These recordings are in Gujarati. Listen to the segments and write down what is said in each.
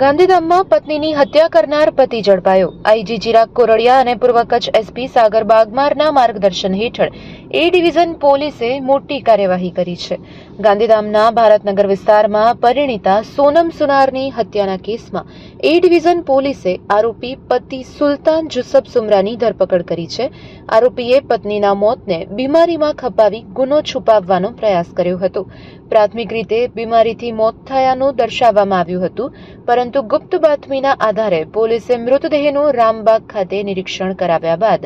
ગાંધીધામમાં પત્નીની હત્યા કરનાર પતિ ઝડપાયો। આઈજી ચિરાગ કોરડિયા અને પૂર્વ કચ્છ એસપી સાગર બાગમારના માર્ગદર્શન હેઠળ એ ડિવિઝન પોલીસે મોટી કાર્યવાહી કરી છે। ગાંધીધામના ભારતનગર વિસ્તારમાં પરિણીતા સોનમ સુનારની હત્યાના કેસમાં એ ડિવિઝન પોલીસે આરોપી પતિ સુલતાન જુસબ સુમરાની ધરપકડ કરી છે। આરોપીએ પત્નીના મોતને બીમારીમાં ખપાવી ગુનો છુપાવવાનો પ્રયાસ કર્યો હતો। પ્રાથમિક રીતે બીમારીથી મોત થયાનું દર્શાવવામાં આવ્યું હતું, પરંતુ ગુપ્ત બાતમીના આધારે પોલીસે મૃતદેહનું રામબાગ ખાતે નિરીક્ષણ કરાવ્યા બાદ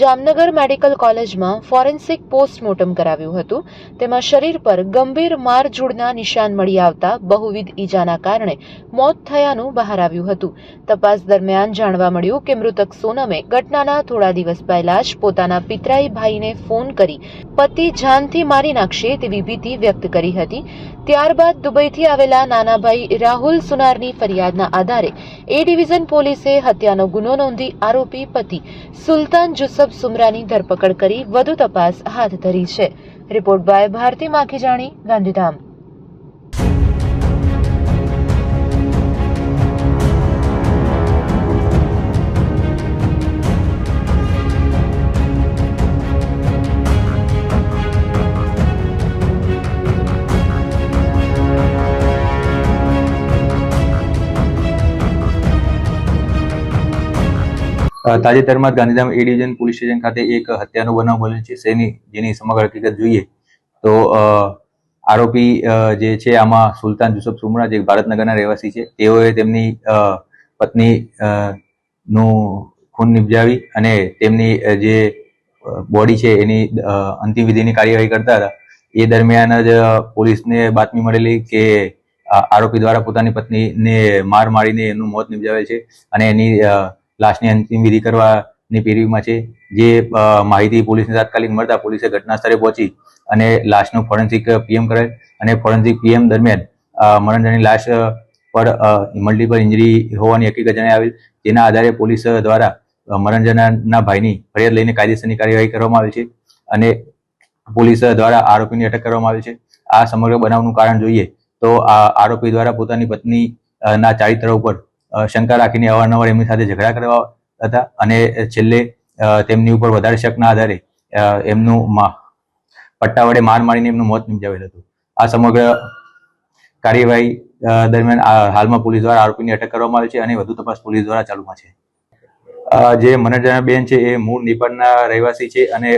જામનગર મેડિકલ કોલેજમાં ફોરેન્સિક પોસ્ટમોર્ટમ કરાવ્યું હતું। તેમાં શરીર પર ગંભીર મારઝૂડના નિશાન મળી આવતા બહુવિધ ઈજાના કારણે મોત થયાનું બહાર આવ્યું હતું। તપાસ દરમિયાન જાણવા મળ્યું કે મૃતક સોનમે ઘટનાના થોડા દિવસ પહેલા જ પોતાના પિતરાઈ ભાઈને ફોન કરી પતિ જાનથી મારી નાખશે તેવી ભીતિ વ્યક્ત કરી હતી। ત્યારબાદ દુબઈથી આવેલા નાના ભાઈ રાહુલ સુનારની ફરિયાદના આધારે એ ડિવિઝન પોલીસે હત્યાનો ગુનો નોંધી આરોપી પતિ સુલતાન જુસબ સુમરાની ધરપકડ કરી વધુ તપાસ હાથ ધરી છે। Report by Bharti Makhijani, Gandhidham. તાજેતરમાં Gandhidham A division police station ખાતે એક હત્યાનો બનાવ બન્યો છે। જેની સમગ્ર હકીકત જોઈએ તો આરોપી જે છે આમાં સુલતાન જુસબ સુમરા જે ભારતનગરના રહેવાસી છે, તેઓએ તેમની પત્ની નું ખૂન નિપજાવી અને તેમની જે બોડી છે એની અંતિમ વિધિની કાર્યવાહી કરતા હતા। એ દરમિયાન જ પોલીસને બાતમી મળેલી કે આરોપી દ્વારા પોતાની પત્નીને માર મારીને એનું મોત નિપજાવેલ છે અને એની લાશની અંતિમ વિધિ કરવાની પેરવીમાં છે। જે માહિતી પોલીસને તાત્કાલિક મળતા પોલીસે ઘટના સ્થળે પહોંચી અને લાશનું ફોરેન્સિક પીએમ કરેલ અને ફોરેન્સિક પીએમ દરમિયાન મરણજનાની લાશ પર મલ્ટિપલ ઇન્જરી હોવાની હકીકત જણાઈ આવેલ। જેના આધારે પોલીસ દ્વારા મરણજનાના ભાઈની ફરિયાદ લઈને કાયદેસરની કાર્યવાહી કરવામાં આવી છે અને પોલીસ દ્વારા આરોપીની અટક કરવામાં આવી છે। આ સમગ્ર બનાવનું કારણ જોઈએ તો આરોપી દ્વારા પોતાની પત્નીના ચારિત્ર ઉપર શંકા રાખીને અવારનવાર એમની સાથે ઝઘડા કરવા હતા અને છેલ્લે તેમની ઉપર વધારે શકના આધારે એમનું પટ્ટા વડે માર મારીને એમનું મોત નિપજાવેલ હતું। આ સમગ્ર કાર્યવાહી દરમિયાન હાલમાં પોલીસ દ્વારા આરોપીની અટક કરવામાં આવી છે અને વધુ તપાસ પોલીસ દ્વારા ચાલુમાં છે। જે મરણજના બેન છે એ મૂળ નેપાળના રહેવાસી છે અને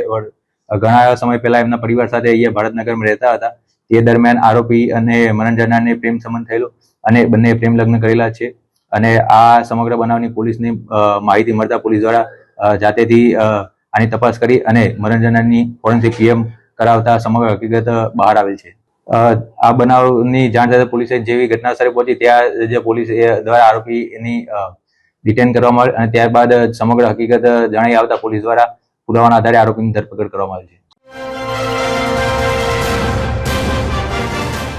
ઘણા સમય પહેલા એમના પરિવાર સાથે અહીંયા ભારતનગરમાં રહેતા હતા। તે દરમિયાન આરોપી અને મરણજનાને પ્રેમ સંબંધ થયેલો અને બંને પ્રેમ લગ્ન કરેલા છે અને આ સમગ્ર બનાવની પોલીસની માહિતી મળતા પોલીસ દ્વારા જાતેથી આની તપાસ કરી અને મરણજનાની ફોરેન્સિક પીએમ કરાવતા સમગ્ર હકીકત બહાર આવેલ છે। આ બનાવની જાણ સાથે પોલીસે જેવી ઘટના સ્થળે પહોંચી ત્યાં જે પોલીસ દ્વારા આરોપીની ડિટેન કરવામાં આવી અને ત્યારબાદ સમગ્ર હકીકત જણાઈ આવતા પોલીસ દ્વારા પુરાવાના આધારે આરોપીની ધરપકડ કરવામાં આવી છે।